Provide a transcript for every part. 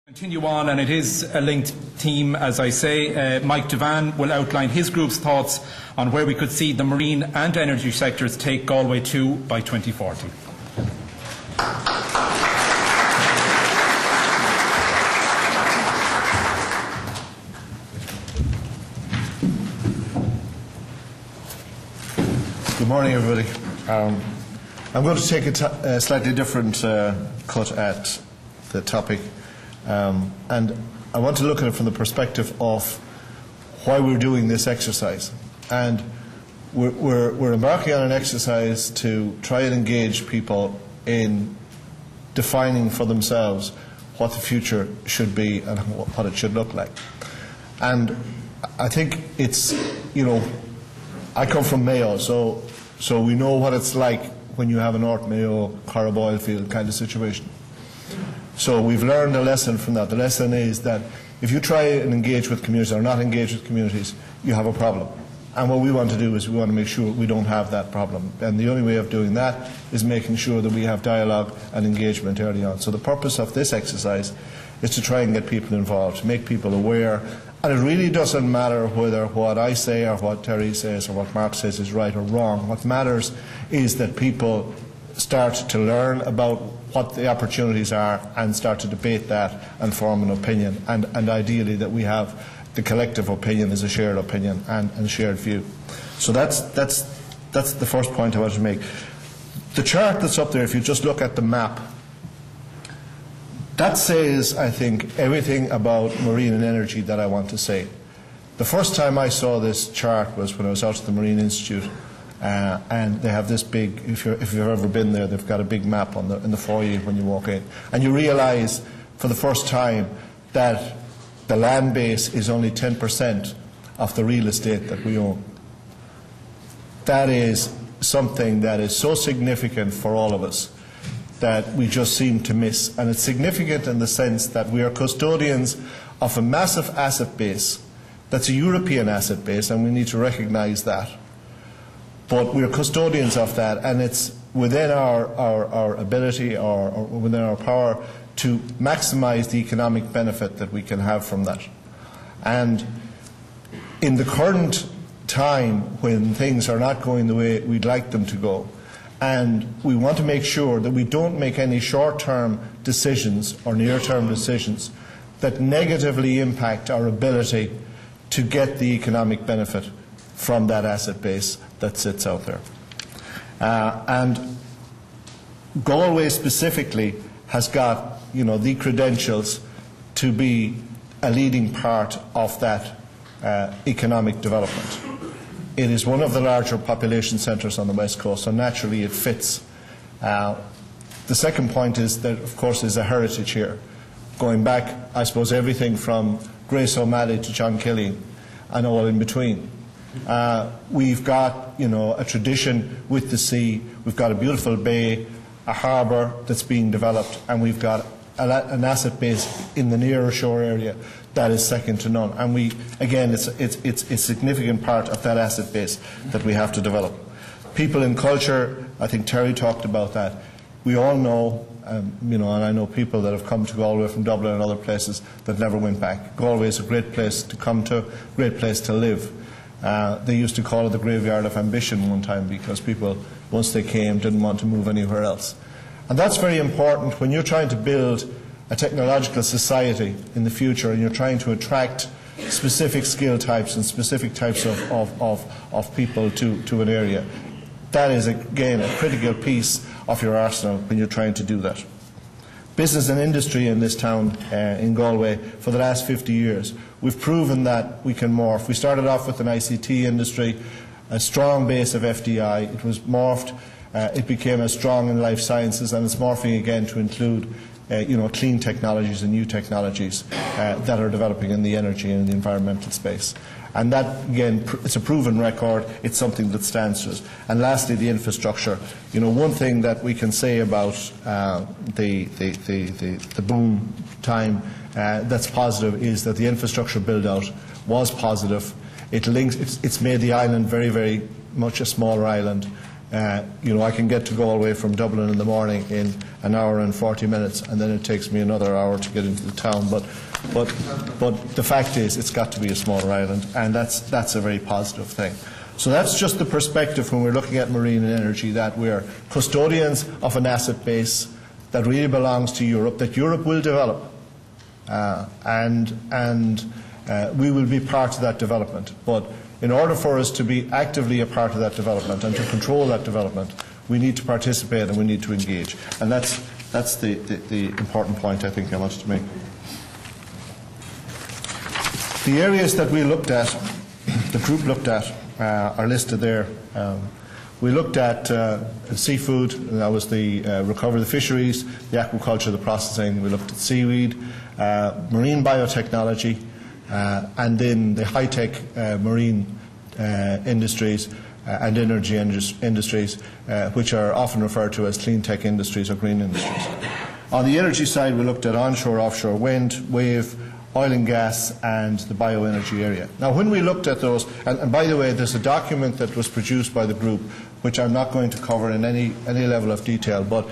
Continue on, and it is a linked theme, as I say. Mike Devane will outline his group's thoughts on where we could see the marine and energy sectors take Galway to by 2040. Good morning, everybody. I'm going to take a slightly different cut at the topic. And I want to look at it from the perspective of why we're doing this exercise. And we're embarking on an exercise to try and engage people in defining for themselves what the future should be and what it should look like. And I think it's, I come from Mayo, so we know what it's like when you have a North Mayo, Corrib oil field kind of situation. So we've learned a lesson from that. The lesson is that if you try and engage with communities or not engage with communities, you have a problem. And what we want to do is we want to make sure we don't have that problem. And the only way of doing that is making sure that we have dialogue and engagement early on. So the purpose of this exercise is to try and get people involved, to make people aware. And it really doesn't matter whether what I say or what Terry says or what Mark says is right or wrong. What matters is that people start to learn about what the opportunities are and start to debate that and form an opinion, and ideally that we have the collective opinion as a shared opinion and a shared view. So that's the first point I wanted to make. The chart that's up there, if you just look at the map, that says, I think, everything about marine and energy that I want to say. The first time I saw this chart was when I was out at the Marine Institute. And they have this big, if you've ever been there, they've got a big map in the foyer when you walk in. And you realise for the first time that the land base is only 10% of the real estate that we own. That is something that is so significant for all of us that we just seem to miss. And it's significant in the sense that we are custodians of a massive asset base that's a European asset base, and we need to recognise that. But we're custodians of that, and it's within our ability or within our power to maximise the economic benefit that we can have from that. And in the current time when things are not going the way we'd like them to go, and we want to make sure that we don't make any short-term decisions or near-term decisions that negatively impact our ability to get the economic benefit from that asset base that sits out there. And Galway specifically has got, the credentials to be a leading part of that economic development. It is one of the larger population centres on the West Coast, so naturally it fits. The second point is that, of course, there's a heritage here, going back, I suppose, everything from Grace O'Malley to John Killeen and all in between. We've got, a tradition with the sea. We've got a beautiful bay, a harbour that's being developed, and we've got an asset base in the nearer shore area that is second to none. And again, it's a significant part of that asset base that we have to develop. People in culture, I think Terry talked about that. We all know, and I know people that have come to Galway from Dublin and other places that never went back. Galway is a great place to come to, great place to live. They used to call it the graveyard of ambition one time because people, once they came, didn't want to move anywhere else. And that's very important when you're trying to build a technological society in the future and you're trying to attract specific skill types and specific types of people to an area. That is, again, a critical piece of your arsenal when you're trying to do that. Business and industry in this town, in Galway, for the last 50 years, we've proven that we can morph. We started off with an ICT industry, a strong base of FDI. It was morphed. It became as strong in life sciences, and it's morphing again to include clean technologies and new technologies that are developing in the energy and the environmental space. And that, again, it's a proven record. It's something that stands to us. And lastly, the infrastructure. One thing that we can say about the boom time that's positive is that the infrastructure build-out was positive. It's made the island very, very much a smaller island. I can get to Galway from Dublin in the morning in an hour and 40 minutes, and then it takes me another hour to get into the town. But the fact is, it's got to be a smaller island, and that's a very positive thing. So that's just the perspective when we're looking at marine and energy, that we're custodians of an asset base that really belongs to Europe, that Europe will develop, and we will be part of that development. But in order for us to be actively a part of that development and to control that development, we need to participate and we need to engage. And that's the important point I think I wanted to make. The areas that we looked at, the group looked at, are listed there. We looked at seafood, and that was the recovery of the fisheries, the aquaculture, the processing. We looked at seaweed, marine biotechnology, and then the high-tech marine industries and energy industries, which are often referred to as clean tech industries or green industries. On the energy side, we looked at onshore, offshore wind, wave, oil and gas, and the bioenergy area. Now, when we looked at those, and by the way, there's a document that was produced by the group, which I'm not going to cover in any level of detail, but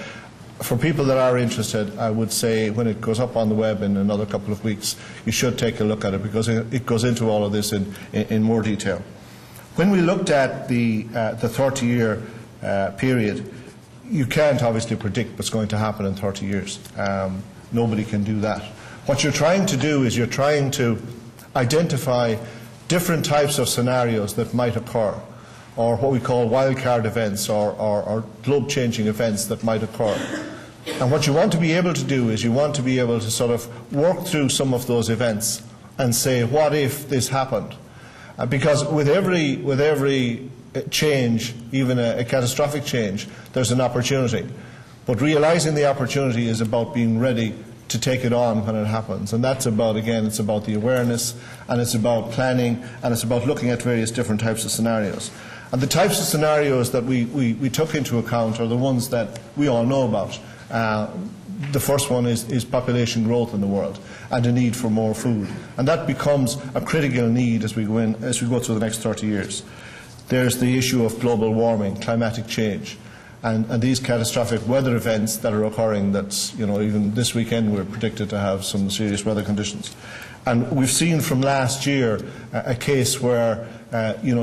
for people that are interested, I would say when it goes up on the web in another couple of weeks, you should take a look at it, because it goes into all of this in more detail. When we looked at the 30-year period, you can't obviously predict what's going to happen in 30 years. Nobody can do that. What you're trying to do is you're trying to identify different types of scenarios that might occur, or what we call wildcard events or globe-changing events that might occur. And what you want to be able to do is you want to be able to sort of work through some of those events and say, what if this happened? Because with every change, even a catastrophic change, there's an opportunity. But realizing the opportunity is about being ready to take it on when it happens. And that's about, again, it's about the awareness, and it's about planning, and it's about looking at various different types of scenarios. And the types of scenarios that we took into account are the ones that we all know about. The first one is population growth in the world and the need for more food. And that becomes a critical need as we go through the next 30 years. There's the issue of global warming, climatic change. And these catastrophic weather events that are occurring, that's, even this weekend we're predicted to have some serious weather conditions. And we've seen from last year a case where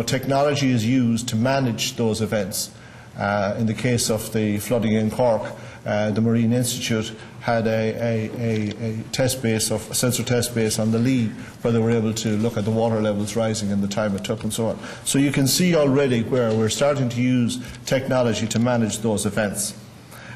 technology is used to manage those events. In the case of the flooding in Cork, the Marine Institute had a test base, a sensor test base on the Lee, where they were able to look at the water levels rising and the time it took and so on. So you can see already where we're starting to use technology to manage those events.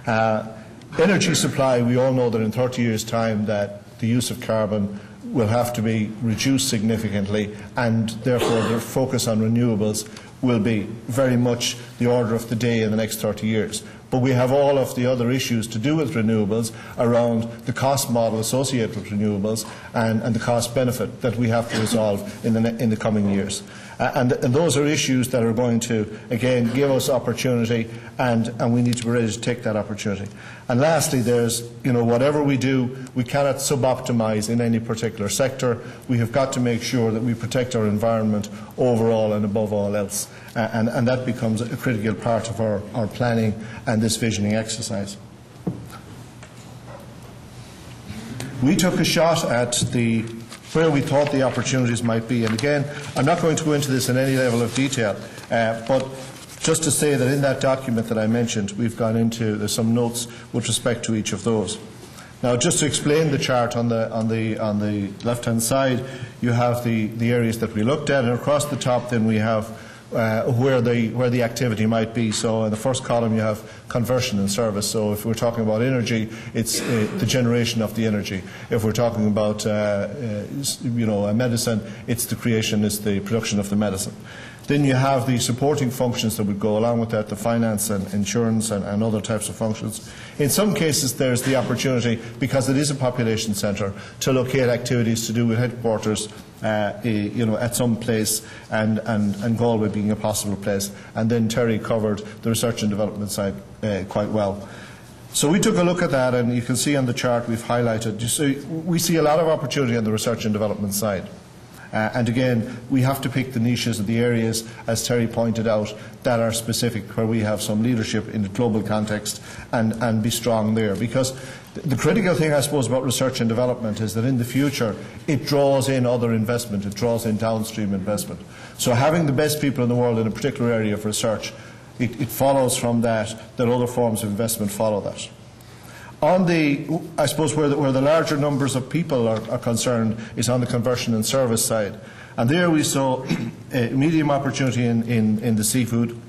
Energy supply, we all know that in 30 years' time that the use of carbon will have to be reduced significantly, and therefore the focus on renewables will be very much the order of the day in the next 30 years. But we have all of the other issues to do with renewables around the cost model associated with renewables and the cost benefit that we have to resolve in the coming years. And those are issues that are going to, again, give us opportunity, and we need to be ready to take that opportunity. And lastly, there's, whatever we do, we cannot suboptimize in any particular sector. We have got to make sure that we protect our environment overall and above all else. And that becomes a critical part of our planning and this visioning exercise. We took a shot at where we thought the opportunities might be. And again, I'm not going to go into this in any level of detail, but just to say that in that document that I mentioned, we've gone into, there's some notes with respect to each of those. Now, just to explain the chart, on the left-hand side, you have the areas that we looked at, and across the top then we have where the activity might be. So in the first column you have conversion and service. So if we're talking about energy, it's the generation of the energy. If we're talking about a medicine, it's the production of the medicine. Then you have the supporting functions that would go along with that, the finance and insurance and other types of functions. In some cases there's the opportunity, because it is a population centre, to locate activities to do with headquarters at some place, and Galway being a possible place. And then Terry covered the research and development side quite well. So we took a look at that, and you can see on the chart we've highlighted, we see a lot of opportunity on the research and development side. And again, we have to pick the niches and the areas, as Terry pointed out, that are specific, where we have some leadership in the global context, and be strong there. Because the critical thing, I suppose, about research and development is that in the future it draws in other investment, it draws in downstream investment. So having the best people in the world in a particular area of research, it follows from that other forms of investment follow that. On the, I suppose, where the larger numbers of people are concerned is on the conversion and service side. And there we saw a medium opportunity in the seafood.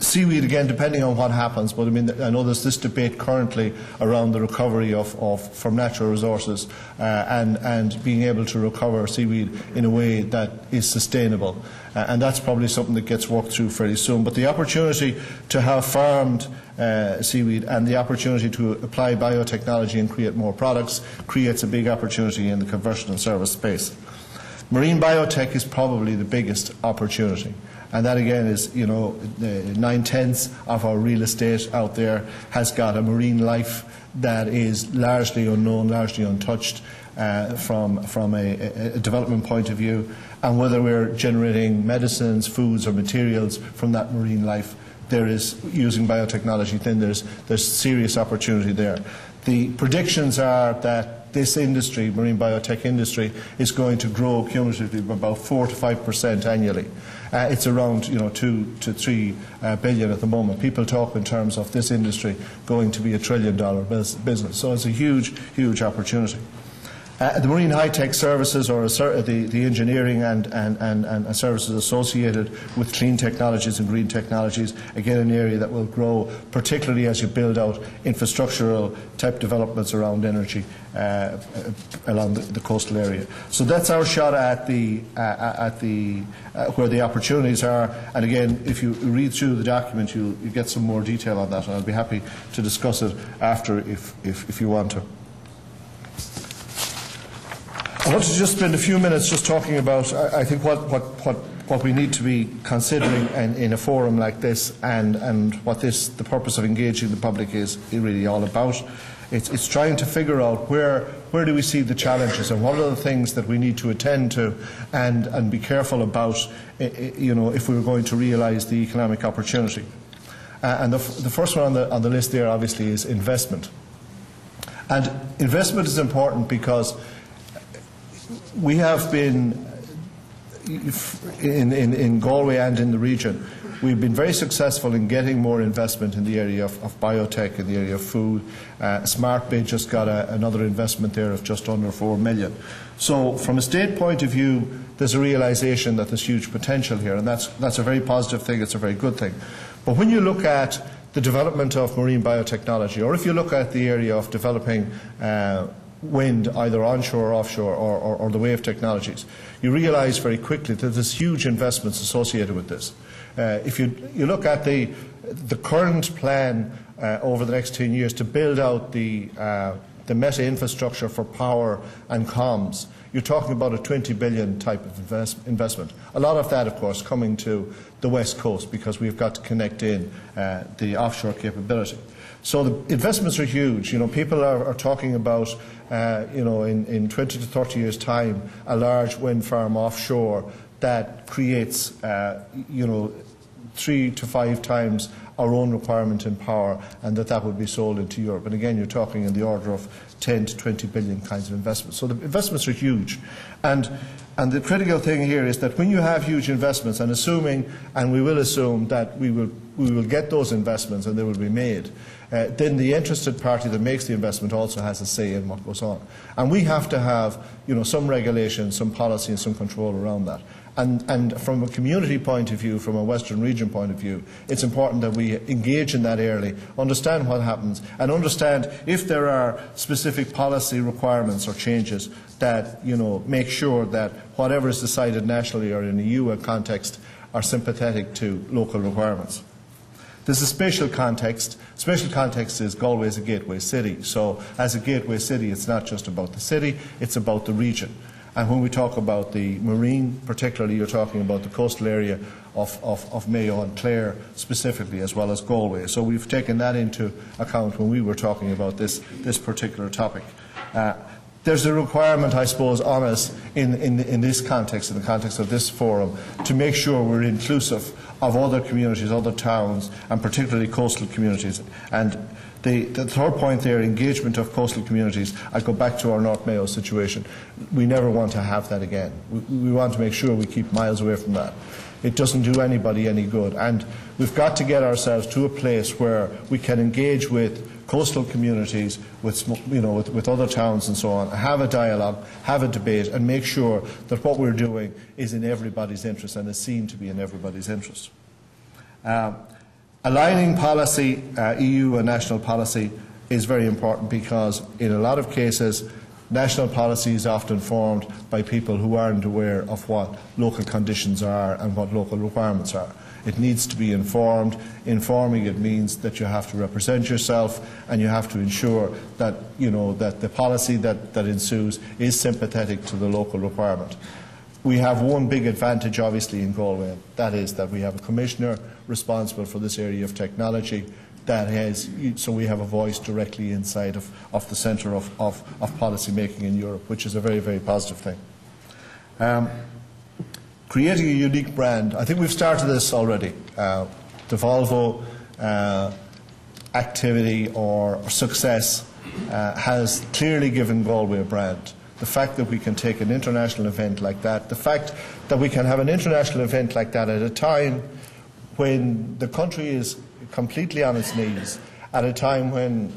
Seaweed, again, depending on what happens, but I mean, I know there's this debate currently around the recovery from natural resources and being able to recover seaweed in a way that is sustainable. And that's probably something that gets worked through fairly soon. But the opportunity to have farmed seaweed and the opportunity to apply biotechnology and create more products creates a big opportunity in the conversion and service space. Marine biotech is probably the biggest opportunity. And that again is, you know, 9/10 of our real estate out there has got a marine life that is largely unknown, largely untouched from a development point of view. And whether we're generating medicines, foods or materials from that marine life, there is, using biotechnology, then there's serious opportunity there. The predictions are that this industry, marine biotech industry, is going to grow cumulatively by about 4 to 5% annually. It's around 2 to 3 billion at the moment. People talk in terms of this industry going to be $1 trillion business. So it's a huge, huge opportunity. The marine high-tech services, or the engineering and services associated with clean technologies and green technologies, again an area that will grow, particularly as you build out infrastructural type developments around energy along the coastal area. So that's our shot at where the opportunities are. And again, if you read through the document, you get some more detail on that, and I'll be happy to discuss it after if you want to. I want to just spend a few minutes just talking about, I think, what we need to be considering in a forum like this, and what the purpose of engaging the public is really all about. It's trying to figure out where do we see the challenges, and what are the things that we need to attend to and be careful about, if we were going to realise the economic opportunity. And the first one on the list there, obviously, is investment. And investment is important because we have been, in Galway and in the region, we've been very successful in getting more investment in the area of biotech, in the area of food. SmartBid just got another investment there of just under 4 million. So from a state point of view, there's a realisation that there's huge potential here, and that's a very positive thing, it's a very good thing. But when you look at the development of marine biotechnology, or if you look at the area of developing wind, either onshore or offshore, or the wave technologies, you realise very quickly that there's huge investments associated with this. If you look at the current plan over the next 10 years to build out the meta infrastructure for power and comms, you're talking about a 20 billion type of investment. A lot of that, of course, coming to the west coast, because we've got to connect in the offshore capability. So the investments are huge. People are talking about, in 20 to 30 years' time, a large wind farm offshore that creates, 3 to 5 times our own requirement in power, and that would be sold into Europe. And again, you're talking in the order of 10 to 20 billion kinds of investments. So the investments are huge. And the critical thing here is that when you have huge investments, and we will assume that we will get those investments and they will be made, then the interested party that makes the investment also has a say in what goes on. And we have to have, some regulation, some policy and some control around that. And from a community point of view, from a Western region point of view, it's important that we engage in that early, understand what happens, and understand if there are specific policy requirements or changes that, make sure that whatever is decided nationally or in a EU context are sympathetic to local requirements. There's a spatial context. Spatial context is Galway is a gateway city. So as a gateway city, it's not just about the city, it's about the region. And when we talk about the marine, particularly, you're talking about the coastal area of Mayo and Clare specifically, as well as Galway. So we've taken that into account when we were talking about this particular topic. there's a requirement, I suppose, on us in this context, in the context of this forum, to make sure we're inclusive of other communities, other towns, and particularly coastal communities. And the third point there, engagement of coastal communities, I go back to our North Mayo situation. We never want to have that again. We want to make sure we keep miles away from that. It doesn't do anybody any good. And we've got to get ourselves to a place where we can engage with coastal communities, with other towns and so on, have a dialogue, have a debate, and make sure that what we're doing is in everybody's interest and is seen to be in everybody's interest. Aligning policy, EU and national policy, is very important because in a lot of cases national policy is often formed by people who aren't aware of what local conditions are and what local requirements are. It needs to be informed. Informing it means that you have to represent yourself and you have to ensure that, that the policy that ensues is sympathetic to the local requirement. We have one big advantage, obviously, in Galway. That is that we have a commissioner responsible for this area of technology. So we have a voice directly inside of the centre of policy making in Europe, which is a very, very positive thing. Creating a unique brand. I think we've started this already. The Volvo activity or success has clearly given Galway a brand. The fact that we can take an international event like that, the fact that we can have an international event like that at a time when the country is completely on its knees, at a time when,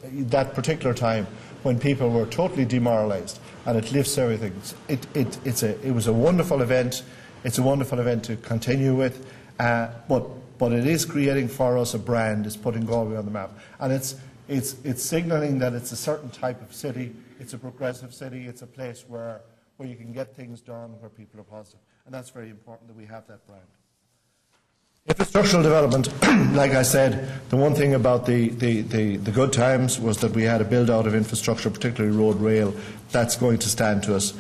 that particular time, when people were totally demoralised, and it lifts everything. It was a wonderful event. It's a wonderful event to continue with, but it is creating for us a brand. It's putting Galway on the map, and it's signalling that it's a certain type of city. It's a progressive city. It's a place where you can get things done, where people are positive, and that's very important that we have that brand. Infrastructural development, like I said, the one thing about the good times was that we had a build-out of infrastructure, particularly road, rail. That's going to stand to us.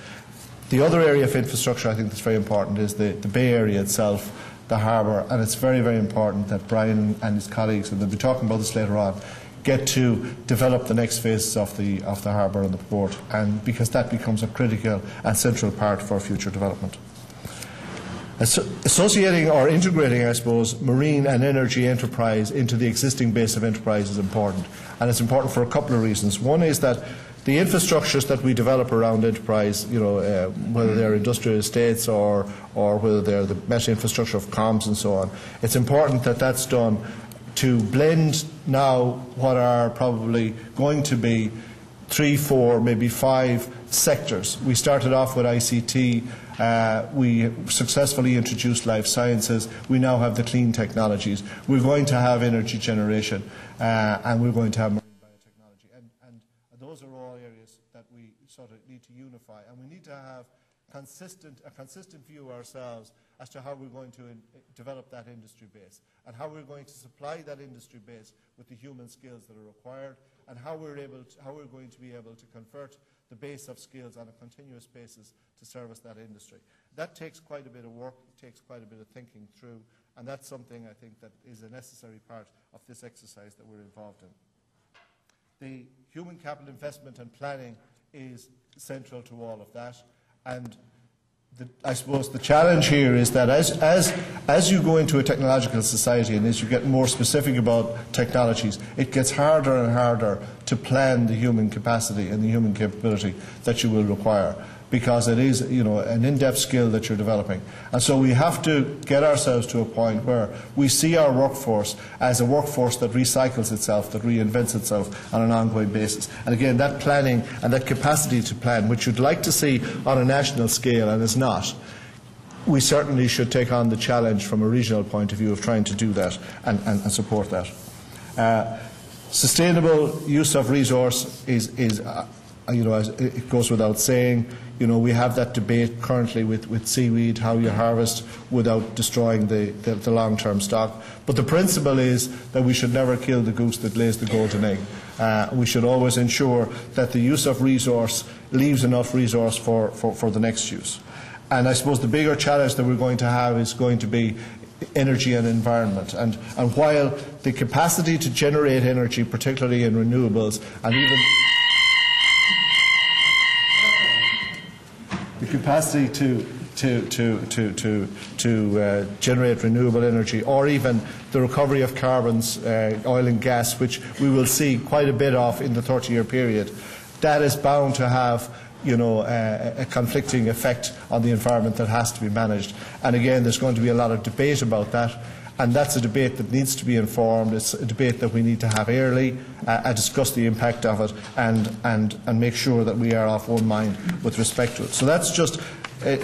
The other area of infrastructure I think that's very important is the Bay Area itself, the harbour, and it's very, very important that Brian and his colleagues, and they'll be talking about this later on, get to develop the next phases of the harbour and the port, and because that becomes a critical and central part for future development. Associating or integrating, I suppose, marine and energy enterprise into the existing base of enterprise is important. And it's important for a couple of reasons. One is that the infrastructures that we develop around enterprise, whether they're industrial estates or whether they're the mesh infrastructure of comms and so on, it's important that that's done to blend now what are probably going to be 3, 4, maybe 5 sectors. We started off with ICT. We successfully introduced life sciences. We now have the clean technologies. We're going to have energy generation, and we're going to have marine biotechnology. And those are all areas that we sort of need to unify. And we need to have a consistent view ourselves as to how we're going to develop that industry base and how we're going to supply that industry base with the human skills that are required, and how we're going to be able to convert the base of skills on a continuous basis to service that industry. That takes quite a bit of work, it takes quite a bit of thinking through, and that's something I think that is a necessary part of this exercise that we're involved in. The human capital investment and planning is central to all of that, and I suppose the challenge here is that as you go into a technological society and as you get more specific about technologies, it gets harder and harder to plan the human capacity and the human capability that you will require, because it is, an in-depth skill that you're developing. And so we have to get ourselves to a point where we see our workforce as a workforce that recycles itself, that reinvents itself on an ongoing basis. And again, that planning and that capacity to plan, which you'd like to see on a national scale and is not, we certainly should take on the challenge from a regional point of view of trying to do that and support that. Sustainable use of resource is it goes without saying. We have that debate currently with seaweed, how you harvest without destroying the long-term stock. But the principle is that we should never kill the goose that lays the golden egg. We should always ensure that the use of resource leaves enough resource for the next use. And I suppose the bigger challenge that we're going to have is going to be energy and environment. And while the capacity to generate energy, particularly in renewables, and even capacity to generate renewable energy, or even the recovery of carbons, oil and gas, which we will see quite a bit of in the 30-year period, that is bound to have a conflicting effect on the environment that has to be managed. And again, there's going to be a lot of debate about that. And that's a debate that needs to be informed. It's a debate that we need to have early, discuss the impact of it, and make sure that we are of one mind with respect to it. So that's just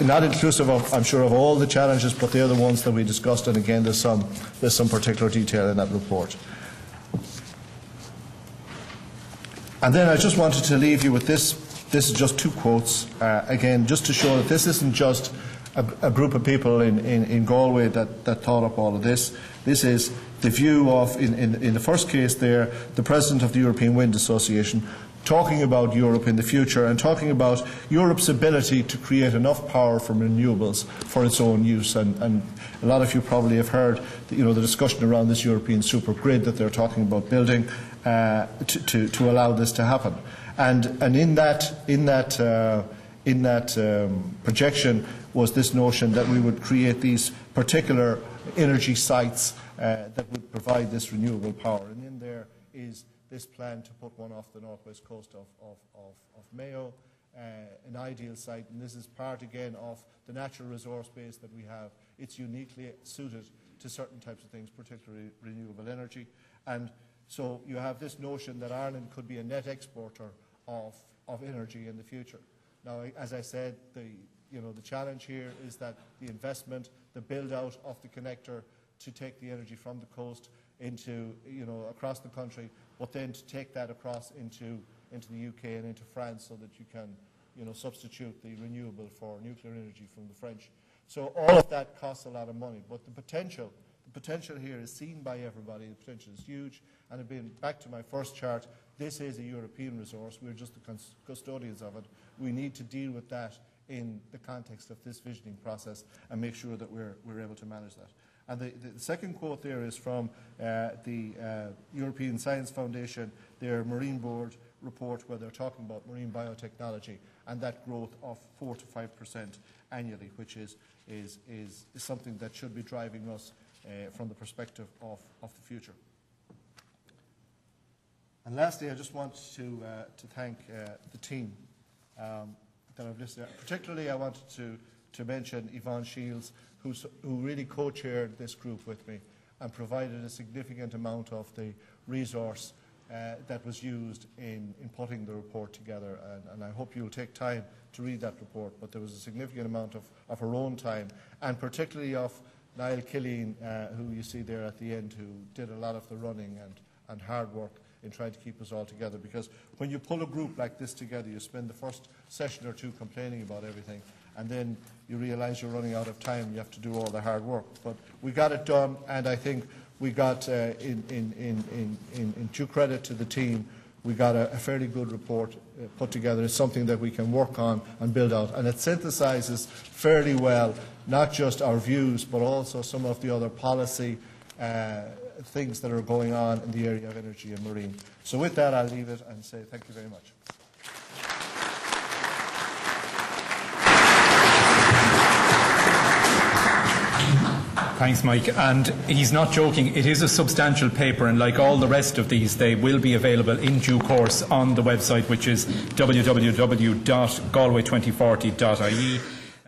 not inclusive of, I'm sure, of all the challenges, but the other ones that we discussed. And again, there's some particular detail in that report. And then I just wanted to leave you with this. This is just 2 quotes, again, just to show that this isn't just a group of people in Galway that thought up all of this. This is the view of, in the first case there, the President of the European Wind Association, talking about Europe in the future and talking about Europe's ability to create enough power from renewables for its own use. And a lot of you probably have heard the discussion around this European super grid that they're talking about building to allow this to happen. And in that projection was this notion that we would create these particular energy sites that would provide this renewable power. And in there is this plan to put one off the northwest coast of Mayo, an ideal site. And this is part, again, of the natural resource base that we have. It's uniquely suited to certain types of things, particularly renewable energy. And so you have this notion that Ireland could be a net exporter of energy in the future. Now, as I said, the challenge here is that the investment, the build-out of the connector to take the energy from the coast into, across the country, but then to take that across into the UK and into France so that you can, substitute the renewable for nuclear energy from the French. So all of that costs a lot of money, but the potential here is seen by everybody. The potential is huge. And again, back to my first chart, this is a European resource. We're just the custodians of it. We need to deal with that in the context of this visioning process and make sure that we're able to manage that. And the second quote there is from the European Science Foundation, their Marine Board report, where they're talking about marine biotechnology and that growth of 4 to 5% annually, which is something that should be driving us from the perspective of the future. And lastly, I just want to thank the team that I've listed. Particularly, I wanted to mention Yvonne Shields, who really co-chaired this group with me and provided a significant amount of the resource that was used in putting the report together. And I hope you'll take time to read that report. But there was a significant amount of her own time, and particularly of Niall Killeen, who you see there at the end, who did a lot of the running and hard work in trying to keep us all together. Because when you pull a group like this together, you spend the first session or two complaining about everything, and then you realise you're running out of time. You have to do all the hard work. But we got it done, and I think we got, in due credit to the team, we got a fairly good report put together. It's something that we can work on and build out, and it synthesises fairly well not just our views, but also some of the other policy things that are going on in the area of energy and marine. So with that, I'll leave it and say thank you very much. Thanks, Mike. And he's not joking. It is a substantial paper, and like all the rest of these, they will be available in due course on the website, which is www.galway2040.ie.